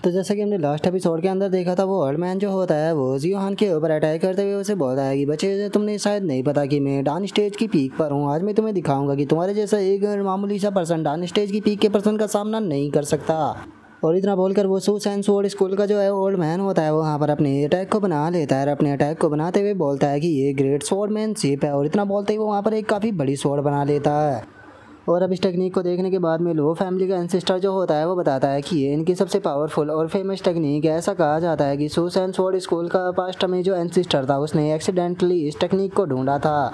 तो जैसा कि हमने लास्ट एपिसोड के अंदर देखा था, वो ओल्ड मैन जो होता है वो जियोहान के ऊपर अटैक करते हुए उसे बोलता है कि बच्चे, तुमने शायद नहीं पता कि मैं डाउन स्टेज की पीक पर हूँ। आज मैं तुम्हें दिखाऊंगा कि तुम्हारे जैसा एक मामूली सा पर्सन डाउन स्टेज की पीक के पर्सन का सामना नहीं कर सकता। और इतना बोलकर वो सूस एंड स्वॉर्ड स्कूल का जो है ओल्ड मैन होता है वो वहाँ पर अपने अटैक को बना लेता है और अपने अटैक को बनाते हुए बोलता है कि ये ग्रेट स्वॉर्डमैनशिप है। और इतना बोलते ही वो वहाँ पर एक काफ़ी बड़ी स्वॉर्ड बना लेता है। और अब इस टेक्निक को देखने के बाद में लो फैमिली का एंसेस्टर जो होता है वो बताता है कि ये इनकी सबसे पावरफुल और फेमस टेक्निक है। ऐसा कहा जाता है कि सूस एंड स्वॉर्ड स्कूल का पास्ट में जो एंसेस्टर था उसने एक्सीडेंटली इस टेक्निक को ढूंढा था।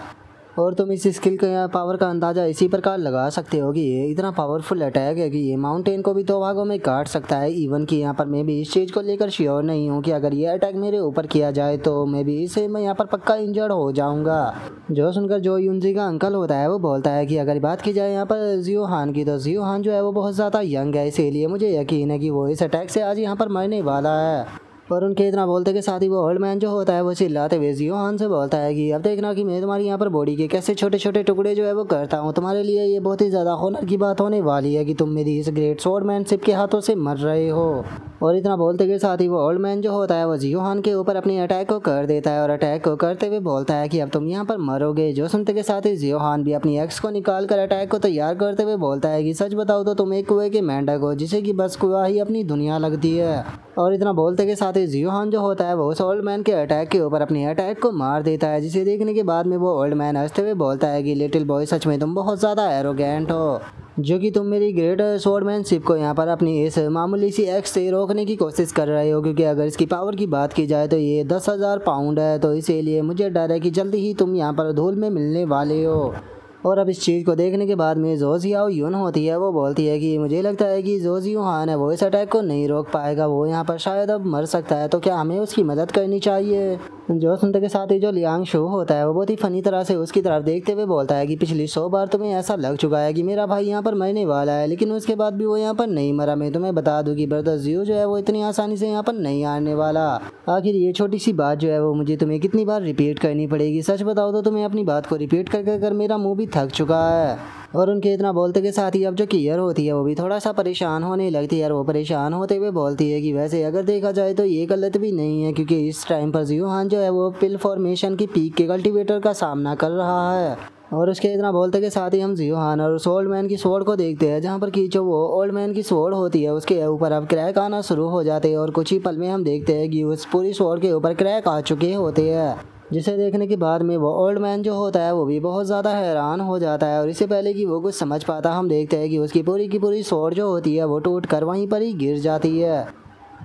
और तुम इस स्किल का पावर का अंदाज़ा इसी प्रकार लगा सकते हो कि ये इतना पावरफुल अटैक है कि ये माउंटेन को भी दो भागों में काट सकता है। इवन कि यहाँ पर मैं भी इस चीज़ को लेकर श्योर नहीं हूँ कि अगर ये अटैक मेरे ऊपर किया जाए तो मैं यहाँ पर पक्का इंजर्ड हो जाऊँगा। जो सुनकर जो यूनजी का अंकल होता है वो बोलता है कि अगर बात की जाए यहाँ पर जियोहान की, तो जियोहान जो है वो बहुत ज़्यादा यंग है, इसीलिए मुझे यकीन है कि वो इस अटैक से आज यहाँ पर मरने वाला है। और उनके इतना बोलते के साथ ही वो ओल्ड मैन जो होता है वो चिल्लाते हुए जियोहान से बोलता है कि अब देखना कि मैं तुम्हारी यहाँ पर बॉडी के कैसे छोटे छोटे टुकड़े जो है वो करता हूँ। तुम्हारे लिए ये बहुत ही ज़्यादा ऑनर की बात होने वाली है कि तुम मेरी इस ग्रेट स्वॉर्डमैनशिप के हाथों से मर रहे हो। और इतना बोलते के साथ ही वो ओल्ड मैन जो होता है वो जियोहान के ऊपर अपने अटैक को कर देता है और अटैक को करते हुए बोलता है कि अब तुम यहाँ पर मरोगे। जो सुनते के साथ ही जियोहान भी अपनी एक्स को निकाल कर अटैक को तैयार करते हुए बोलता है कि सच बताओ तो तुम एक कुएं के मेंढक हो जिसे कि बस कुआ ही अपनी दुनिया लगती है। और इतना बोलते के साथ ही जियोहान जो होता है वो उस ओल्ड मैन के अटैक के ऊपर अपने अटैक को मार देता है, जिसे देखने के बाद में वो ओल्ड मैन हंसते हुए बोलता है कि लिटिल बॉय, सच में तुम बहुत ज़्यादा एरोगेंट हो जो कि तुम मेरी ग्रेट स्वॉर्डमैनशिप को यहाँ पर अपनी इस मामूली सी एक्स से रोकने की कोशिश कर रहे हो। क्योंकि अगर इसकी पावर की बात की जाए तो ये 10,000 पाउंड है, तो इसीलिए मुझे डर है कि जल्दी ही तुम यहाँ पर धूल में मिलने वाले हो। और अब इस चीज़ को देखने के बाद में जो जियाओ यून होती है वो बोलती है कि मुझे लगता है कि जो जियोहान है वो इस अटैक को नहीं रोक पाएगा, वो यहाँ पर शायद अब मर सकता है, तो क्या हमें उसकी मदद करनी चाहिए। जो सुनते के साथ ही जो लियांग शो होता है वो बहुत ही फनी तरह से उसकी तरफ देखते हुए बोलता है कि पिछली 100 बार तुम्हें ऐसा लग चुका है कि मेरा भाई यहाँ पर मरने वाला है, लेकिन उसके बाद भी वो यहाँ पर नहीं मरा। मैं तुम्हें बता दूँ कि ब्रदर जियो जो है वो इतनी आसानी से यहाँ पर नहीं आने वाला। आखिर ये छोटी सी बात जो है वो मुझे तुम्हें कितनी बार रिपीट करनी पड़ेगी। सच बताओ तो तुम्हें अपनी बात को रिपीट कर कर मेरा मुँह भी थक चुका है। और उनके इतना बोलते के साथ ही अब जो कियर होती है वो भी थोड़ा सा परेशान होने लगती है। और वो परेशान होते हुए बोलती है कि वैसे अगर देखा जाए तो ये गलत भी नहीं है, क्योंकि इस टाइम पर जियोहान जो है वो पिल फॉर्मेशन की पीक के कल्टीवेटर का सामना कर रहा है। और उसके इतना बोलते के साथ ही हम जियोहान और उस ओल्ड मैन की स्वॉर्ड को देखते हैं, जहाँ पर कि जो वो ओल्ड मैन की स्वॉर्ड होती है उसके ऊपर अब क्रैक आना शुरू हो जाते हैं। और कुछ ही पल में हम देखते हैं कि उस पूरी स्वॉर्ड के ऊपर क्रैक आ चुके होते हैं, जिसे देखने के बाद में वो ओल्ड मैन जो होता है वो भी बहुत ज़्यादा हैरान हो जाता है। और इससे पहले कि वो कुछ समझ पाता हम देखते हैं कि उसकी पूरी की पूरी स्वॉर्ड जो होती है वो टूट कर वहीं पर ही गिर जाती है।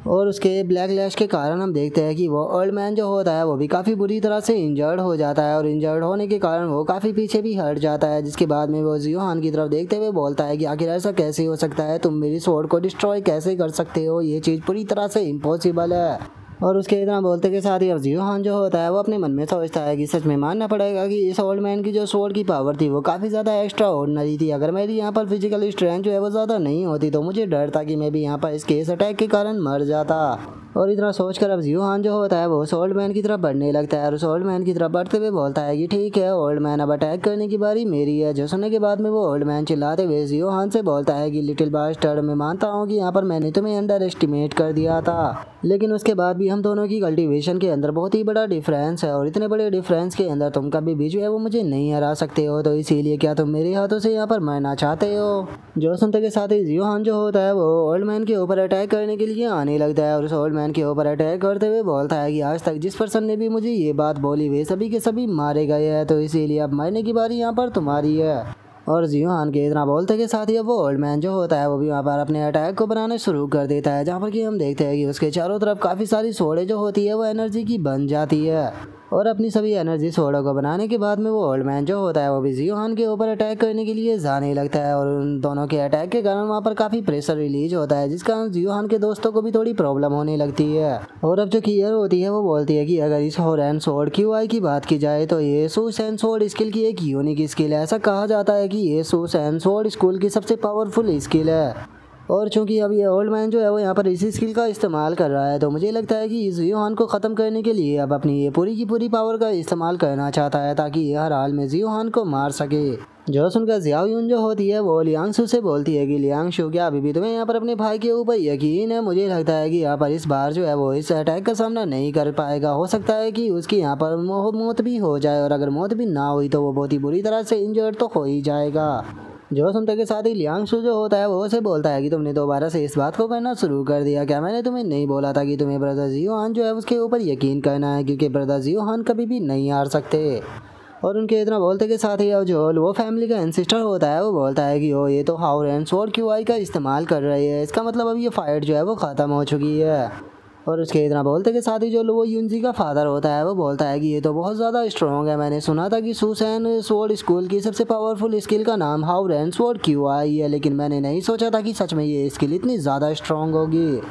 और उसके ब्लैक लैश के कारण हम देखते हैं कि वो ओल्ड मैन जो होता है वो भी काफ़ी बुरी तरह से इंजर्ड हो जाता है। और इंजर्ड होने के कारण वो काफ़ी पीछे भी हट जाता है, जिसके बाद में वो जियोहान की तरफ देखते हुए बोलता है कि आखिर ऐसा कैसे हो सकता है, तुम मेरी स्वॉर्ड को डिस्ट्रॉय कैसे कर सकते हो, ये चीज़ पूरी तरह से इम्पॉसिबल है। और उसके इतना बोलते के साथ ही अब जियोहान जो होता है वो अपने मन में सोचता है कि सच में मानना पड़ेगा कि इस ओल्ड मैन की जो स्वॉर्ड की पावर थी वो काफ़ी ज़्यादा एक्स्ट्रा ऑर्डिनरी थी। अगर मेरी यहाँ पर फिजिकल स्ट्रेंथ जो है वो ज़्यादा नहीं होती तो मुझे डर था कि मैं भी यहाँ पर इसके इस अटैक के कारण मर जाता। और इतना सोचकर अब जियोहान जो होता है वो उस ओल्ड मैन की तरफ बढ़ने लगता है और उस ओल्ड मैन की तरफ बढ़ते हुए बोलता है कि ठीक है ओल्ड मैन, अब अटैक करने की बारी मेरी है। जो सुनने के बाद में वो ओल्ड मैन चिल्लाते हुए जियोहान से बोलता है कि लिटिल बास्टर्ड, मैं मानता हूँ कि यहाँ पर मैंने तुम्हें अंडर एस्टिमेट कर दिया था, लेकिन उसके बाद भी हम दोनों की कल्टीवेशन के अंदर बहुत ही बड़ा डिफरेंस है। और इतने बड़े डिफरेंस के अंदर तुम कभी भी जो है वो मुझे नहीं हरा सकते हो, तो इसीलिए क्या तुम मेरे हाथों से यहाँ पर मरना चाहते हो। जो सुनते के साथ ही जियोहान जो होता है वो ओल्ड मैन के ऊपर अटैक करने के लिए आने लगता है और उस ओल्ड मैन के ऊपर अटैक करते हुए बोलता है कि आज तक जिस पर्सन ने भी मुझे ये बात बोली वे सभी के सभी मारे गए हैं, तो इसीलिए अब मरने की बारी यहाँ पर तुम्हारी है। और जियोहान के इतना बोलते के साथ ही अब वो ओल्ड मैन जो होता है वो भी वहाँ पर अपने अटैक को बनाना शुरू कर देता है, जहाँ पर कि हम देखते हैं कि उसके चारों तरफ काफ़ी सारी सोडे जो होती है वो एनर्जी की बन जाती है। और अपनी सभी एनर्जी सोडा को बनाने के बाद में वो ओल्ड मैन जो होता है वो भी जियोहान के ऊपर अटैक करने के लिए जाने लगता है। और उन दोनों के अटैक के कारण वहाँ पर काफ़ी प्रेशर रिलीज होता है, जिस कारण जियोहान के दोस्तों को भी थोड़ी प्रॉब्लम होने लगती है। और अब जो कियर होती है वो बोलती है कि अगर इस होरैन सोड क्यूआई की बात की जाए तो ये सूस एंड स्वॉर्ड स्किल की एक यूनिक स्किल है। ऐसा कहा जाता है कि ये सूस एंड स्वॉर्ड स्कूल की सबसे पावरफुल स्किल है। और चूंकि अब ये ओल्ड मैन जो है वो यहाँ पर इसी स्किल का इस्तेमाल कर रहा है, तो मुझे लगता है कि जियोहान को ख़त्म करने के लिए अब अपनी ये पूरी की पूरी पावर का इस्तेमाल करना चाहता है, ताकि ये हर हाल में जियोहान को मार सके। जो सुनकर जियाओ यून जो होती है वो लियांगशु से बोलती है कि लियांगशु, क्या अभी भी तुम्हें यहाँ पर अपने भाई के ऊपर यकीन है? मुझे लगता है कि यहाँ पर इस बार जो है वो इस अटैक का सामना नहीं कर पाएगा। हो सकता है कि उसकी यहाँ पर मौत भी हो जाए, और अगर मौत भी ना हुई तो वो बहुत ही बुरी तरह से इंजर्ड तो हो ही जाएगा। जो सुनते के साथ ही लियांगशु जो होता है वो उसे बोलता है कि तुमने दोबारा से इस बात को करना शुरू कर दिया। क्या मैंने तुम्हें नहीं बोला था कि तुम्हें ब्रदर जियोहान जो है उसके ऊपर यकीन करना है, क्योंकि ब्रदर जियोहान कभी भी नहीं हार सकते। और उनके इतना बोलते के साथ ही अब जो वो फैमिली का एंसिस्टर होता है वो बोलता है कि ओ ये तो हाउरेन स्वॉर्ड क्यूआई का इस्तेमाल कर रही है, इसका मतलब अब ये फाइट जो है वो ख़त्म हो चुकी है। और उसके इतना बोलते के साथ ही जो वो यूनजी का फादर होता है वो बोलता है कि ये तो बहुत ज़्यादा स्ट्रॉन्ग है। मैंने सुना था कि सुसैन स्वॉर्ड स्कूल की सबसे पावरफुल स्किल का नाम हाउरेन स्वॉर्ड क्यूआई है, लेकिन मैंने नहीं सोचा था कि सच में ये स्किल इतनी ज़्यादा स्ट्रॉन्ग होगी।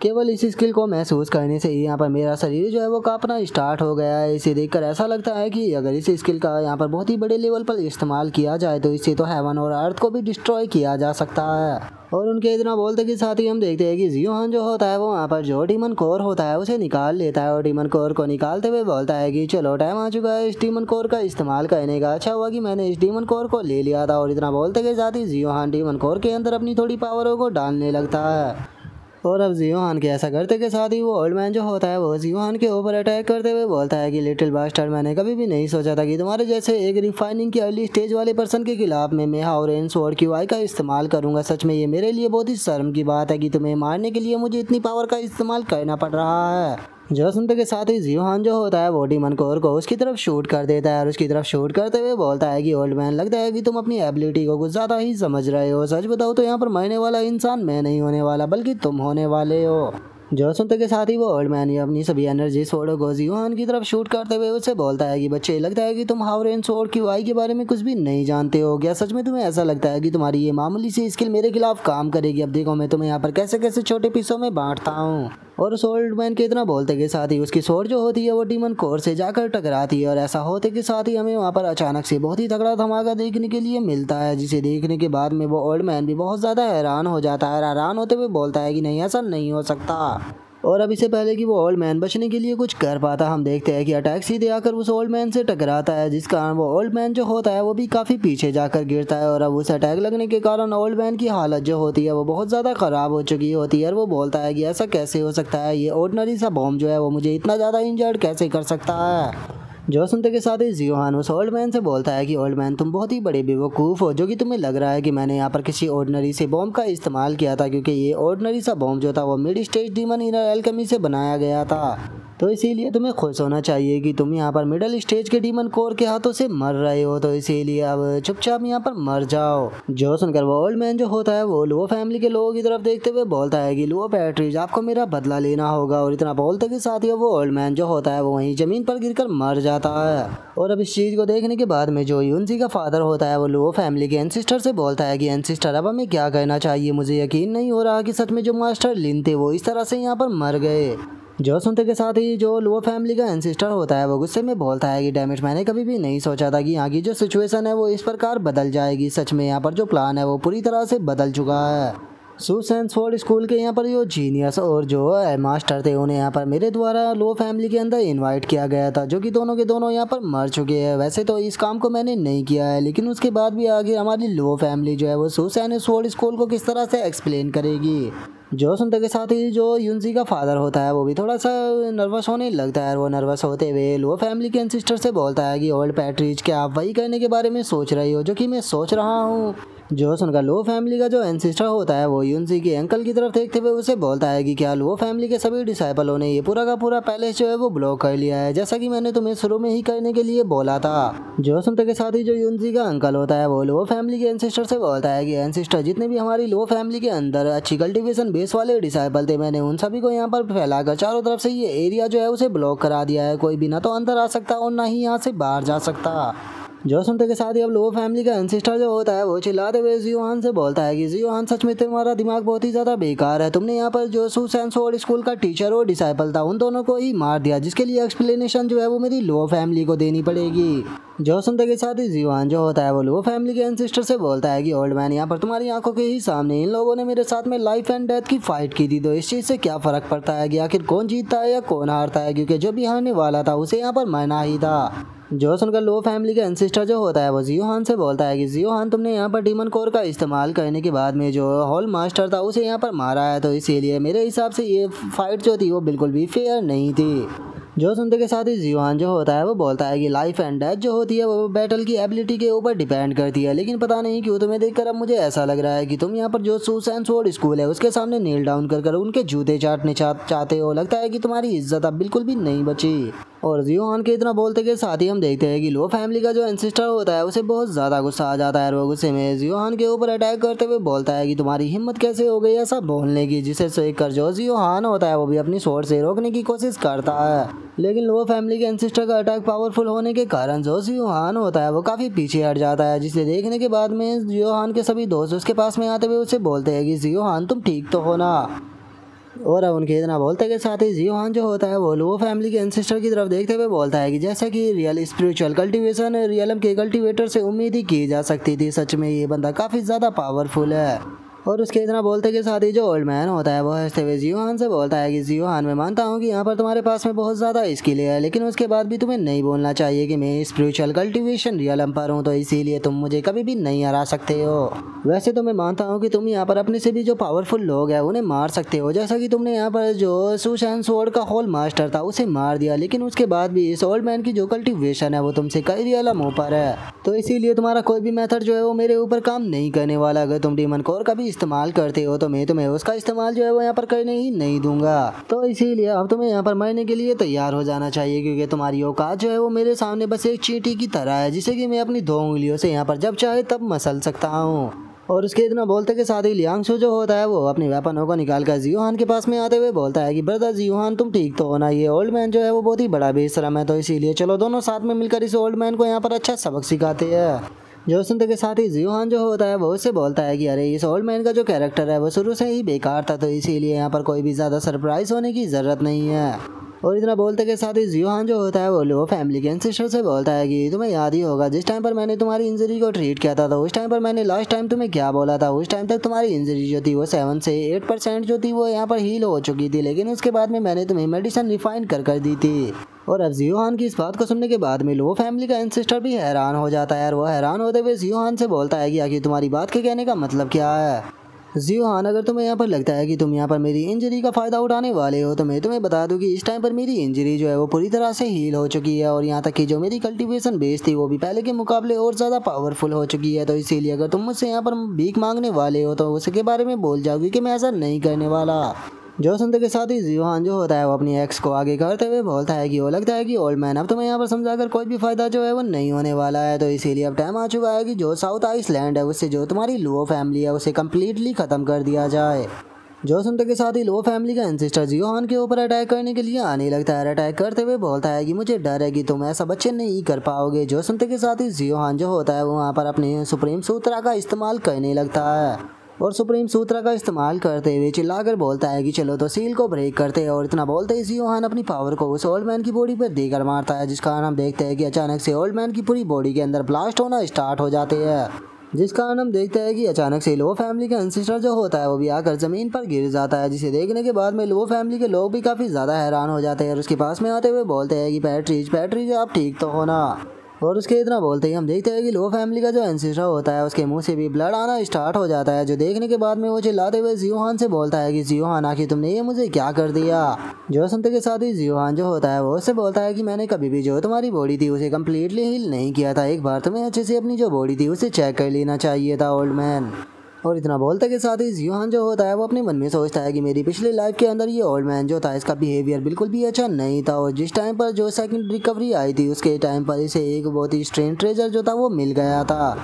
केवल इस स्किल को महसूस करने से ही यहाँ पर मेरा शरीर जो है वो कांपना स्टार्ट हो गया है। इसे देखकर ऐसा लगता है कि अगर इस स्किल का यहाँ पर बहुत ही बड़े लेवल पर इस्तेमाल किया जाए तो इससे तो हेवन और अर्थ को भी डिस्ट्रॉय किया जा सकता है। और उनके इतना बोलते के साथ ही हम देखते हैं कि जियोहान जो होता है वो वहाँ पर जो डीमन कोर होता है उसे निकाल लेता है, और डीमन कोर को निकालते हुए बोलता है कि चलो टाइम आ चुका है इस डीमन कोर का इस्तेमाल करने का। अच्छा हुआ कि मैंने इस डीमन कोर को ले लिया था। और इतना बोलते के साथ ही जियोहान डीमन कोर के अंदर अपनी थोड़ी पावरों को डालने लगता है। और अब जियोहान के ऐसा करते के साथ ही वो ओल्ड मैन जो होता है वो जियोहान के ऊपर अटैक करते हुए बोलता है कि लिटिल बास्टर्ड, मैंने कभी भी नहीं सोचा था कि तुम्हारे जैसे एक रिफाइनिंग की अर्ली स्टेज वाले पर्सन के खिलाफ मैं हाउरेन स्वॉर्ड क्यूआई का इस्तेमाल करूंगा। सच में ये मेरे लिए बहुत ही शर्म की बात है कि तुम्हें मारने के लिए मुझे इतनी पावर का इस्तेमाल करना पड़ रहा है। जो सुनते के साथ ही जियोहान जो होता है वो डीमन कोर को उसकी तरफ शूट कर देता है, और उसकी तरफ शूट करते हुए बोलता है कि ओल्ड मैन, लगता है कि तुम अपनी एबिलिटी को कुछ ज़्यादा ही समझ रहे हो। सच बताओ तो यहाँ पर मरने वाला इंसान मैं नहीं होने वाला बल्कि तुम होने वाले हो। जो सुनते के साथ ही वो ओल्ड मैन अपनी सभी एनर्जी सोर्डों को जियोहान की तरफ शूट करते हुए उसे बोलता है कि बच्चे, लगता है कि तुम हाउरेन स्वॉर्ड क्यूआई के बारे में कुछ भी नहीं जानते हो। क्या सच में तुम्हें ऐसा लगता है कि तुम्हारी ये मामूली सी स्किल मेरे खिलाफ काम करेगी? अब देखो मैं तुम्हें यहाँ पर कैसे कैसे छोटे पीसों में बांटता हूँ। और उस ओल्ड मैन के इतना बोलते के साथ ही उसकी स्वॉर्ड जो होती है वो डीमन कोर से जाकर टकराती है, और ऐसा होते के साथ ही हमें वहाँ पर अचानक से बहुत ही तगड़ा धमाका देखने के लिए मिलता है, जिसे देखने के बाद में वो ओल्ड मैन भी बहुत ज़्यादा हैरान हो जाता है। हैरान होते हुए बोलता है कि नहीं, ऐसा नहीं हो सकता। और अब इससे पहले कि वो ओल्ड मैन बचने के लिए कुछ कर पाता, हम देखते हैं कि अटैक सीधे आकर उस ओल्ड मैन से टकराता है, जिस कारण वो ओल्ड मैन जो होता है वो भी काफ़ी पीछे जाकर गिरता है। और अब उस अटैक लगने के कारण ओल्ड मैन की हालत जो होती है वो बहुत ज़्यादा ख़राब हो चुकी होती है, और वो बोलता है कि ऐसा कैसे हो सकता है, ये ऑर्डिनरी सा बॉम्ब जो है वो मुझे इतना ज़्यादा इंजर्ड कैसे कर सकता है। जो सुनते के साथ ही जियोहान उस ओल्ड मैन से बोलता है कि ओल्ड मैन, तुम बहुत ही बड़े बेवकूफ़ हो जो कि तुम्हें लग रहा है कि मैंने यहाँ पर किसी ऑर्डिनरी से बॉम्ब का इस्तेमाल किया था, क्योंकि ये ऑर्डिनरी सा बॉम्ब जो था वो mid stage demon inner alchemy से बनाया गया था। तो इसीलिए तुम्हें खुश होना चाहिए कि तुम यहाँ पर मिडल स्टेज के डीमन कोर के हाथों से मर रहे हो, तो इसीलिए अब चुपचाप यहाँ पर मर जाओ। जो सुनकर वो ओल्ड मैन जो होता है वो लुओ फैमिली के लोगों की तरफ देखते हुए बोलता है कि लुओ पैट्रिज, आपको मेरा बदला लेना होगा। और इतना बोलते के साथ ही वो ओल्ड मैन जो होता है वो वहीं ज़मीन पर गिरकर मर जाता है। और अब इस चीज़ को देखने के बाद में जो यूनजी का फादर होता है वो लुओ फैमिली के एंसिस्टर से बोलता है कि एंसिस्टर, अब हमें क्या करना चाहिए? मुझे यकीन नहीं हो रहा कि सच में जो मास्टर लिन थे वो इस तरह से यहाँ पर मर गए। जो सुनते के साथ ही जो लुओ फैमिली का एंसिस्टर होता है वो गुस्से में बोलता है कि डैमेट, मैंने कभी भी नहीं सोचा था कि यहाँ की जो सिचुएशन है वो इस प्रकार बदल जाएगी। सच में यहाँ पर जो प्लान है वो पूरी तरह से बदल चुका है। सुसैन स्वॉर्ड स्कूल के यहाँ पर जो जीनियस और जो मास्टर थे उन्हें यहाँ पर मेरे द्वारा लो फैमिली के अंदर इनवाइट किया गया था, जो कि दोनों के दोनों यहाँ पर मर चुके हैं। वैसे तो इस काम को मैंने नहीं किया है, लेकिन उसके बाद भी आगे हमारी लो फैमिली जो है वो सुसैन स्वॉर्ड स्कूल को किस तरह से एक्सप्लेन करेगी। जो सुनते के साथ ही जो यूनजी का फादर होता है वो भी थोड़ा सा नर्वस होने लगता है। वो नर्वस होते हुए लो फैमिली के सिस्टर से बोलता है कि ओल्ड पैट्रिज, क्या आप वही करने के बारे में सोच रही हो जो कि मैं सोच रहा हूँ? जो सुनकर लो फैमिली का जो एंसिस्टर होता है वो यूनजी के अंकल की तरफ देखते हुए उसे बोलता है कि क्या लो फैमिली के सभी डिसाइपलों ने ये पूरा का पूरा पैलेस जो है वो ब्लॉक कर लिया है, जैसा कि मैंने तुम्हें शुरू में ही करने के लिए बोला था। जो सुनते के साथ ही जो यूनजी का अंकल होता है वो लो फैमिली के एंसिस्टर से बोलता है कि एंसिस्टर, जितने भी हमारी लो फैमिली के अंदर अच्छी कल्टिवेशन बेस वाले डिसाइपल थे, मैंने उन सभी को यहाँ पर फैलाकर चारों तरफ से ये एरिया जो है उसे ब्लॉक करा दिया है। कोई भी ना तो अंदर आ सकता और ना ही यहाँ से बाहर जा सकता। जो सुनते के साथ ही अब लो फैमिली का एंसिस्टर जो होता है वो चिल्लाते हुए जियोहान से बोलता है कि जियोहान, सच में तुम्हारा दिमाग बहुत ही ज़्यादा बेकार है। तुमने यहाँ पर जो सुसैन स्वॉर्ड स्कूल का टीचर और डिसाइपल था उन दोनों को ही मार दिया, जिसके लिए एक्सप्लेनेशन जो है वो मेरी लो फैमिली को देनी पड़ेगी। जो सुनते के साथ ही जियोहान जो होता है वो लो फैमिली के एंसिस्टर से बोलता है कि ओल्ड मैन, यहाँ पर तुम्हारी आंखों के ही सामने इन लोगों ने मेरे साथ में लाइफ एंड डेथ की फाइट की थी, तो इस चीज़ से क्या फ़र्क पड़ता है कि आखिर कौन जीतता है या कौन हारता है, क्योंकि जो भी हारने वाला था उसे यहाँ पर मरना ही था। जो सुनकर लो फैमिली का एंसेस्टर जो होता है वो जियोहान से बोलता है कि जियोहान तुमने यहाँ पर डीमन कोर का इस्तेमाल करने के बाद में जो हॉल मास्टर था उसे यहाँ पर मारा है, तो इसीलिए मेरे हिसाब से ये फाइट जो थी वो बिल्कुल भी फेयर नहीं थी। जो सुनते के साथ ही जियोहान जो होता है वो बोलता है कि लाइफ एंड डेथ जो होती है वो बैटल की एबिलिटी के ऊपर डिपेंड करती है, लेकिन पता नहीं क्यों तुम्हें देखकर अब मुझे ऐसा लग रहा है कि तुम यहाँ पर जो सुसैन स्वॉर्ड स्कूल है उसके सामने नील डाउन कर उनके जूते चाटने चाहते हो। लगता है कि तुम्हारी इज्जत अब बिल्कुल भी नहीं बची। और जियोहान के इतना बोलते के साथ ही हम देखते हैं कि लो फैमिली का जो एंसेस्टर होता है उसे बहुत ज़्यादा गुस्सा आ जाता है। वो गुस्से में जियोहान के ऊपर अटैक करते हुए बोलता है कि तुम्हारी हिम्मत कैसे हो गई ऐसा बोलने की, जिसे देख कर जो जियोहान होता है वो भी अपनी स्वॉर्ड से रोकने की कोशिश करता है, लेकिन लो फैमिली के एंसेस्टर का अटैक पावरफुल होने के कारण जो जियोहान होता है वो काफ़ी पीछे हट जाता है, जिसे देखने के बाद में जियोहान के सभी दोस्त उसके पास में आते हुए उसे बोलते हैं कि जियोहान तुम ठीक तो हो ना। और अब उनके इतना बोलते के साथ ही जियोहान जो होता है वो लो फैमिली के एंसेस्टर की तरफ देखते हुए बोलता है कि जैसा कि रियल स्पिरिचुअल कल्टीवेशन रियलम के कल्टीवेटर से उम्मीद ही की जा सकती थी, सच में ये बंदा काफ़ी ज़्यादा पावरफुल है। और उसके इतना बोलते के साथ ही जो ओल्ड मैन होता है वो हंसते हुए जियोहान से बोलता है कि जियोहान मैं मानता हूँ कि यहाँ पर तुम्हारे पास में बहुत ज़्यादा स्किल है, लेकिन उसके बाद भी तुम्हें नहीं बोलना चाहिए कि मैं स्पिरिचुअल कल्टीवेशन रियलम पर हूँ, तो इसीलिए तुम मुझे कभी भी नहीं हरा सकते हो। वैसे तो मैं मानता हूँ कि तुम यहाँ पर अपने से भी जो पावरफुल लोग हैं उन्हें मार सकते हो, जैसा कि तुमने यहाँ पर जो सुसैन स्वॉर्ड का होल मास्टर था उसे मार दिया, लेकिन उसके बाद भी इस ओल्ड मैन की जो कल्टीवेशन है वो तुमसे कई रियलम ऊपर है, तो इसीलिए तुम्हारा कोई भी मेथड जो है वो मेरे ऊपर काम नहीं करने वाला। अगर तुम डीमन कोर का भी इस्तेमाल करते हो तो मैं तुम्हें उसका इस्तेमाल जो है वो यहाँ पर करने ही नहीं दूंगा, तो इसीलिए अब तुम्हें यहाँ पर मरने के लिए तैयार हो जाना चाहिए, क्योंकि तुम्हारी औकात जो है वो मेरे सामने बस एक चींटी की तरह है, जिसे कि मैं अपनी 2 उंगलियों से यहाँ पर जब चाहे तब मसल सकता हूँ। और उसके इतना बोलते के साथ ही लियांगशु जो होता है वो अपनी वेपनों को निकाल कर जियोहान के पास में आते हुए बोलता है कि ब्रदर जियोहान तुम ठीक तो हो ना, ये ओल्ड मैन जो है वो बहुत ही बड़ा बेशरम है, तो इसीलिए चलो दोनों साथ में मिलकर इस ओल्ड मैन को यहाँ पर अच्छा सबक सिखाते हैं। जो सुनते के साथ ही जियोहान जो होता है वो उससे बोलता है कि अरे इस ओल्ड मैन का जो कैरेक्टर है वो शुरू से ही बेकार था, तो इसीलिए यहाँ पर कोई भी ज़्यादा सरप्राइज होने की ज़रूरत नहीं है। और इतना बोलते के साथ ही जियोहान जो होता है वो लो फैमिली के एंसेस्टर से बोलता है कि तुम्हें याद ही होगा जिस टाइम पर मैंने तुम्हारी इंजरी को ट्रीट किया था, तो उस टाइम पर मैंने लास्ट टाइम तुम्हें क्या बोला था। उस टाइम तक तुम्हारी इंजरी जो थी वो 7 से 8% जो थी वो यहाँ पर हील हो चुकी थी, लेकिन उसके बाद में मैंने तुम्हें मेडिसिन रिफाइन कर दी थी। और अब जियोहान की इस बात को सुनने के बाद में लो फैमिली का एंसेस्टर भी हैरान हो जाता है, और वो हैरान होते हुए जियोहान से बोलता है कि आखिर तुम्हारी बात के कहने का मतलब क्या है। जियोहान अगर तुम्हें यहाँ पर लगता है कि तुम यहाँ पर मेरी इंजरी का फ़ायदा उठाने वाले हो, तो मैं तुम्हें बता दूं कि इस टाइम पर मेरी इंजरी जो है वो पूरी तरह से हील हो चुकी है, और यहाँ तक कि जो मेरी कल्टीवेशन बेस थी वो भी पहले के मुकाबले और ज़्यादा पावरफुल हो चुकी है, तो इसीलिए अगर तुम मुझसे यहाँ पर भीख मांगने वाले हो तो उसके बारे में बोल जाओगी कि मैं ऐसा नहीं करने वाला। जो सुनते के साथ ही जियोहान जो होता है वो अपनी एक्स को आगे करते हुए बोलता है कि वो लगता है कि ओल्ड मैन अब तुम्हें यहाँ पर समझाकर कोई भी फायदा जो है वो नहीं होने वाला है, तो इसीलिए अब टाइम आ चुका है कि जो साउथ आइसलैंड है उससे जो तुम्हारी लो फैमिली है उसे कम्प्लीटली ख़त्म कर दिया जाए। जो सुनते के साथ ही लो फैमिली का एंसेस्टर जियोहान के ऊपर अटैक करने के लिए आने लगता है। अटैक करते हुए बोलता है कि मुझे डर है कि तुम ऐसा बच्चे नहीं कर पाओगे। जो सुनते के साथ ही जियोहान जो होता है वो वहाँ पर अपने सुप्रीम सूत्रा का इस्तेमाल करने लगता है, और सुप्रीम सूत्रा का इस्तेमाल करते हुए चिल्लाकर बोलता है कि चलो तो सील को ब्रेक करते हैं। और इतना बोलते ही जियोहान अपनी पावर को उस ओल्ड मैन की बॉडी पर देकर मारता है, जिस कारण हम देखते हैं कि अचानक से ओल्ड मैन की पूरी बॉडी के अंदर ब्लास्ट होना स्टार्ट हो जाते हैं, जिस कारण हम देखते हैं कि अचानक से लो फैमिली का एंसेस्टर जो होता है वो भी आकर ज़मीन पर गिर जाता है, जिसे देखने के बाद में लो फैमिली के लोग भी काफ़ी ज़्यादा हैरान हो जाते हैं और उसके पास में आते हुए बोलते हैं कि पैट्रीज आप ठीक तो हो ना। और उसके इतना बोलते ही हम देखते हैं कि लो फैमिली का जो एंसेस्टर होता है उसके मुंह से भी ब्लड आना स्टार्ट हो जाता है, जो देखने के बाद में वो चिल्लाते हुए जियोहान से बोलता है कि जियोहान आखिर तुमने ये मुझे क्या कर दिया। जो सुनते के साथ ही जियोहान जो होता है वो उससे बोलता है कि मैंने कभी भी जो तुम्हारी बॉडी थी उसे कम्प्लीटली हील नहीं किया था, एक बार तुम्हें अच्छे से अपनी जो बॉडी थी उसे चेक कर लेना चाहिए था ओल्ड मैन। और इतना बोलते के साथ ही जियोहान जो होता है वो अपने मन में सोचता है कि मेरी पिछली लाइफ के अंदर ये ओल्ड मैन जो था इसका बिहेवियर बिल्कुल भी अच्छा नहीं था, और जिस टाइम पर जो सेकंड रिकवरी आई थी उसके टाइम पर इसे एक बहुत ही स्ट्रेंज ट्रेजर जो था वो मिल गया था,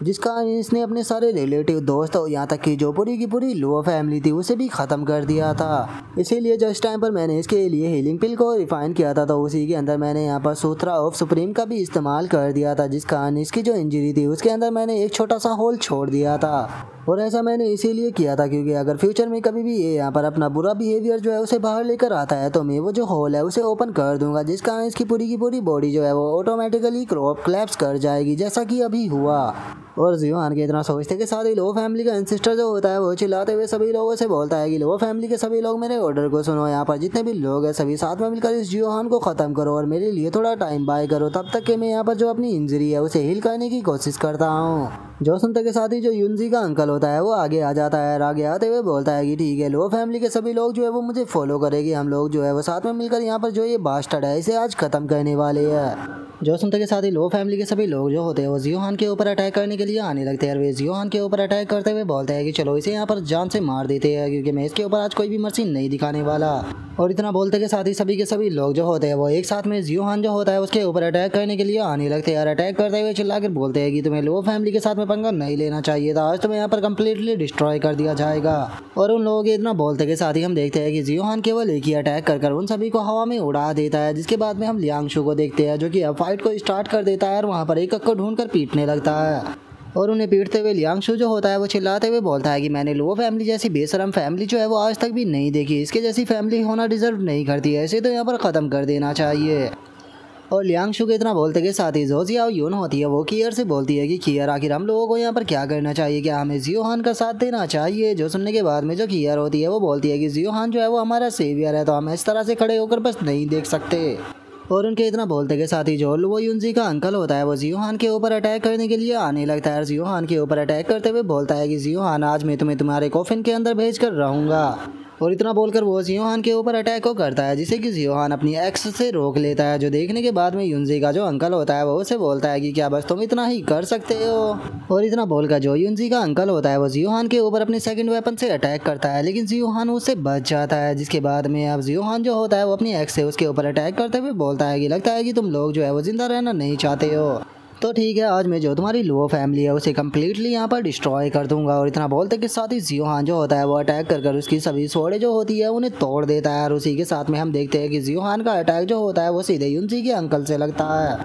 जिसका इसने अपने सारे रिलेटिव दोस्त और यहाँ तक कि जो पूरी की पूरी लो फैमिली थी उसे भी ख़त्म कर दिया था। इसीलिए जिस टाइम पर मैंने इसके लिए हीलिंग पिल को रिफाइन किया था तो उसी के अंदर मैंने यहाँ पर सूत्रा ऑफ सुप्रीम का भी इस्तेमाल कर दिया था, जिस कारण इसकी जो इंजरी थी उसके अंदर मैंने एक छोटा सा होल छोड़ दिया था। और ऐसा मैंने इसीलिए किया था क्योंकि अगर फ्यूचर में कभी भी ये यहाँ पर अपना बुरा बिहेवियर जो है उसे बाहर लेकर आता है तो मैं वो जो होल है उसे ओपन कर दूंगा, जिस कारण इसकी पूरी की पूरी बॉडी जो है वो ऑटोमेटिकली कोलैप्स कर जाएगी, जैसा कि अभी हुआ। और जियोहान के इतना सोचते के साथ ही लो फैमिली का एंसेस्टर जो होता है वो चिल्लाते हुए सभी लोगों से बोलता है कि लो फैमिली के सभी लोग मेरे ऑर्डर को सुनो, यहाँ पर जितने भी लोग हैं सभी साथ में मिलकर इस जियोहान को ख़त्म करो और मेरे लिए थोड़ा टाइम बाय करो, तब तक कि मैं यहाँ पर जो अपनी इंजरी है उसे हील करने की कोशिश करता हूँ। जो सुनते के साथ ही जो युनजी का अंकल होता है वो आगे आ जाता है और आगे आते हुए बोलता है कि ठीक है, लो फैमिली के सभी लोग जो है वो मुझे फॉलो करेगी, हम लोग जो है वो साथ में मिलकर यहाँ पर जो ये बास्टर्ड है इसे आज खत्म करने वाले हैं। जो सुनते के साथ ही लो फैमिली के सभी लोग जो होते हैं वो जियोहान के ऊपर अटैक करने के लिए आने लगते हैं और वे जियोहान के ऊपर अटैक करते हुए बोलते हैं कि चलो इसे यहाँ पर जान से मार देते हैं, क्योंकि मैं इसके ऊपर आज कोई भी मर्सी नहीं दिखाने वाला। और इतना बोलते के साथ ही सभी के सभी लोग जो होते हैं वो एक साथ में जियोहान जो होता है उसके ऊपर अटैक करने के लिए आने लगते हैं और अटैक करते हुए चिल्ला कर बोलते हैं कि तुम्हें लो फैमिली के साथ में पंगा नहीं लेना चाहिए था, आज तुम्हें यहाँ पर कम्प्लीटली डिस्ट्रॉय कर दिया जाएगा। और उन लोगों के इतना बोलते के साथ ही हम देखते हैं कि जियोहान केवल एक ही अटैक कर उन सभी को हवा में उड़ा देता है, जिसके बाद में हम लियांगशु को देखते हैं जो कि अब फाइट को स्टार्ट कर देता है और वहाँ पर एक को ढूंढ कर पीटने लगता है। और उन्हें पीटते हुए लियांगशु जो होता है वो चिल्लाते हुए बोलता है कि मैंने लो फैमिली जैसी बेशरम फैमिली जो है वो आज तक भी नहीं देखी, इसके जैसी फैमिली होना डिजर्व नहीं करती है, इसे तो यहाँ पर ख़त्म कर देना चाहिए। और लियांगशु के इतना बोलते के साथ ही जो जियाओ यून होती है वो कियर से बोलती है कि कियर आखिर हम लोगों को यहाँ पर क्या करना चाहिए, क्या हमें जियोहान का साथ देना चाहिए। जो सुनने के बाद में जो कियर होती है वो बोलती है कि जियोहान जो है वो हमारा सेवियर है, तो हम इस तरह से खड़े होकर बस नहीं देख सकते। और उनके इतना बोलते के साथ ही जो लुओ युनजी का अंकल होता है वो जियोहान के ऊपर अटैक करने के लिए आने लगता है और जियोहान के ऊपर अटैक करते हुए बोलता है कि जियोहान आज मैं तुम्हें तुम्हारे कॉफिन के अंदर भेज कर रहूँगा। और इतना बोलकर वो जियोहान के ऊपर अटैक को करता है, जिसे कि जियोहान अपनी एक्स से रोक लेता है। जो देखने के बाद में युनजी का जो अंकल होता है वो उसे बोलता है कि क्या बस तुम इतना ही कर सकते हो। और इतना बोलकर जो युनजी का अंकल होता है वो जियोहान के ऊपर अपने सेकंड वेपन से अटैक करता है, लेकिन जियोहान उससे बच जाता है। जिसके बाद में अब जियोहान जो होता है वो अपनी एक्स से उसके ऊपर अटैक करते हुए बोलता है कि लगता है कि तुम लोग जो है वो जिंदा रहना नहीं चाहते हो, तो ठीक है, आज मैं जो तुम्हारी लुओ फैमिली है उसे कम्प्लीटली यहाँ पर डिस्ट्रॉय कर दूंगा। और इतना बोलते के साथ ही जियोहान जो होता है वो अटैक कर उसकी सभी स्वॉर्ड जो होती है उन्हें तोड़ देता है। और उसी के साथ में हम देखते हैं कि जियोहान का अटैक जो होता है वो सीधे युनजी के अंकल से लगता है,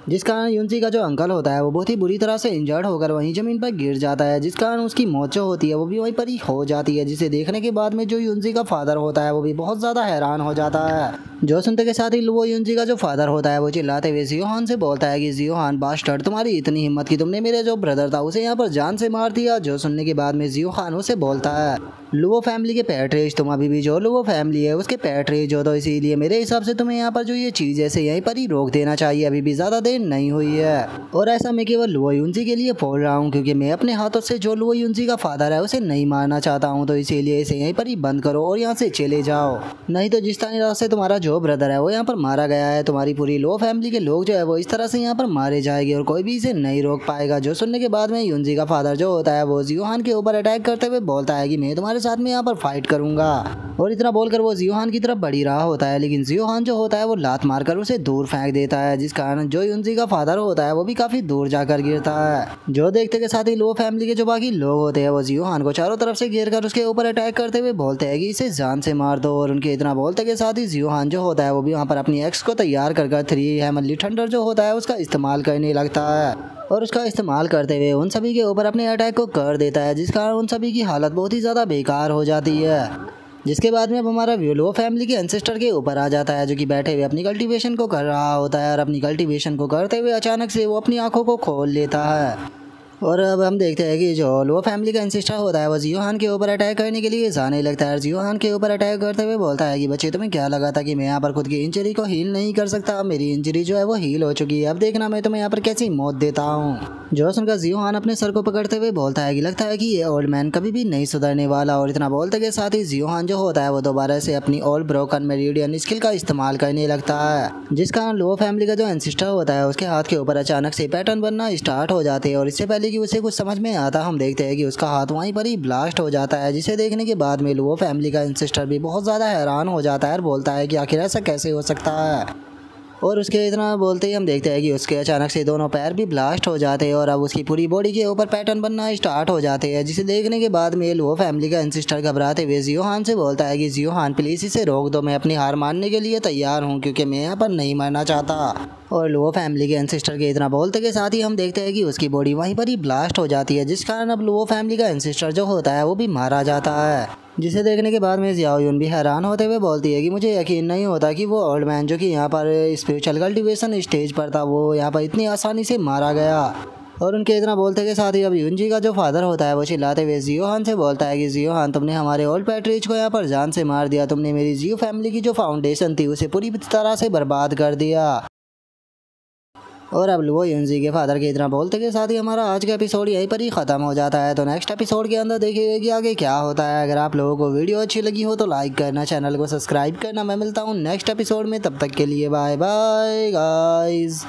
जिस कारण युनजी का जो अंकल होता है वो बहुत ही बुरी तरह से इंजर्ड होकर वहीं ज़मीन पर गिर जाता है, जिस कारण उसकी मौत जो होती है वो भी वहीं पर ही हो जाती है। जिसे देखने के बाद में जो युनजी का फादर होता है वो भी बहुत ज़्यादा हैरान हो जाता है। जो सुनते के साथ ही लुओ युनजी का जो फादर होता है वो चिल्लाते हुए जियोहान से बोलता है कि जियोहान बास्टर्ड, तुम्हारी इतनी हिम्मत कि तुमने मेरे जो ब्रदर था उसे यहाँ पर जान से मार दिया। जो सुनने के बाद में जियोहान उसे बोलता है लुओ फैमिली के पैट्रेज, तुम अभी भी जो लुओ फैमिली है उसके पैट्रेज हो, तो इसीलिए मेरे हिसाब से तुम्हें यहाँ पर जो ये चीज़ है यहीं पर ही रोक देना चाहिए, अभी भी ज़्यादा देर नहीं हुई है। और ऐसा मैं केवल लुओ युनजी के लिए बोल रहा हूँ, क्योंकि मैं अपने हाथों से जो लुओ युनजी का फादर है उसे नहीं मारना चाहता हूँ, तो इसीलिए इसे यहीं पर ही बंद करो और यहाँ से चले जाओ, नहीं तो जिस तरह से तुम्हारा जो ब्रदर है वो यहाँ पर मारा गया है, तुम्हारी पूरी लुओ फैमिली के लोग जो है वो इस तरह से यहाँ पर मारे जाएंगे और कोई भी इसे नहीं रोक पाएगा। जो सुनने के बाद में युनजी का फादर जो होता है वो जियोहान के ऊपर अटैक करते हुए बोलता है कि मैं तुम्हारे साथ में यहाँ पर फाइट करूंगा। और इतना बोलकर वो जियोहान की तरफ बढ़ी रहा होता है, लेकिन जियोहान जो होता है वो लात मारकर उसे दूर फेंक देता है, जिस कारण जो युनजी का फादर होता है वो भी काफी दूर जाकर गिरता है। जो देखते के साथ ही लुओ फैमिली के जो बाकी लोग होते हैं वो जियोहान को चारों तरफ से घेर कर उसके ऊपर अटैक करते हुए बोलते हैं कि इसे जान से मार दो। और उनके इतना बोलते के साथ ही जियोहान जो होता है वो भी वहाँ पर अपनी एक्स को तैयार कर 3 हेमनली थंडर जो होता है उसका इस्तेमाल करने लगता है और उसका इस्तेमाल करते हुए उन सभी के ऊपर अपने अटैक को कर देता है, जिस कारण उन सभी की हालत बहुत ही ज़्यादा बेकार हो जाती है। जिसके बाद में अब हमारा लुओ फैमिली के एंसेस्टर के ऊपर आ जाता है, जो कि बैठे हुए अपनी कल्टीवेशन को कर रहा होता है और अपनी कल्टीवेशन को करते हुए अचानक से वो अपनी आंखों को खोल लेता है। और अब हम देखते हैं कि जो लुओ फैमिली का एंसेस्टर होता है वो जियोहान के ऊपर अटैक करने के लिए जाने लगता है। जियोहान के ऊपर अटैक करते हुए बोलता है कि बच्चे तुम्हें क्या लगा था कि मैं यहाँ पर खुद की इंजरी को हील नहीं कर सकता, मेरी इंजरी जो है वो हील हो चुकी है, अब देखना मैं तुम्हें यहाँ पर कैसी मौत देता हूँ। जो सुनकर जियोहान अपने सर को पकड़ते हुए बोलता है कि लगता है कि ये ओल्ड मैन कभी भी नहीं सुधरने वाला। और इतना बोलते के साथ ही जियोहान जो होता है वो दोबारा से अपनी ओल्ड ब्रोकन मेरिडियन स्किल का इस्तेमाल करने लगता है, जिस कारण लुओ फैमिली का जो एंसेस्टर होता है उसके हाथ के ऊपर अचानक से पैटर्न बनना स्टार्ट हो जाते हैं। और इससे पहले कि उसे कुछ समझ में आता हम देखते हैं कि उसका हाथ वहीं पर ही ब्लास्ट हो जाता है, जिसे देखने के बाद में लुओ फैमिली का एंसेस्टर भी बहुत ज़्यादा हैरान हो जाता है और बोलता है कि आखिर ऐसा कैसे हो सकता है। और उसके इतना बोलते ही हम देखते हैं कि उसके अचानक से दोनों पैर भी ब्लास्ट हो जाते हैं और अब उसकी पूरी बॉडी के ऊपर पैटर्न बनना स्टार्ट हो जाते हैं, जिसे देखने के बाद में लुओ फैमिली का एंसेस्टर घबराते हुए जियोहान से बोलता है कि जियोहान प्लीज़ इसे रोक दो, मैं अपनी हार मानने के लिए तैयार हूँ, क्योंकि मैं यहाँ पर नहीं मरना चाहता। और लुओ फैमिली के एंसेस्टर के इतना बोलते के साथ ही हम देखते हैं कि उसकी बॉडी वहीं पर ही ब्लास्ट हो जाती है, जिस कारण अब लुओ फैमिली का एंसेस्टर जो होता है वो भी मारा जाता है, जिसे देखने के बाद में जियाओ यून भी हैरान होते हुए बोलती है कि मुझे यकीन नहीं होता कि वो ओल्ड मैन जो कि यहाँ पर स्पिरिचुअल कल्टीवेशन स्टेज पर था वो यहाँ पर इतनी आसानी से मारा गया। और उनके इतना बोलते के साथ ही अब यूनजी का जो फादर होता है वो चिल्लाते हुए जियो हान से बोलता है कि जियो हान, तुमने हमारे ओल्ड पैट्रिच को यहाँ पर जान से मार दिया, तुमने मेरी जियो फैमिली की जो फाउंडेशन थी उसे पूरी तरह से बर्बाद कर दिया। और अब वो यूनजी के फादर के इतना बोलते के साथ ही हमारा आज का एपिसोड यहीं पर ही ख़त्म हो जाता है। तो नेक्स्ट एपिसोड के अंदर देखिएगा कि आगे क्या होता है। अगर आप लोगों को वीडियो अच्छी लगी हो तो लाइक करना, चैनल को सब्सक्राइब करना। मैं मिलता हूँ नेक्स्ट एपिसोड में, तब तक के लिए बाय बाय गाइज।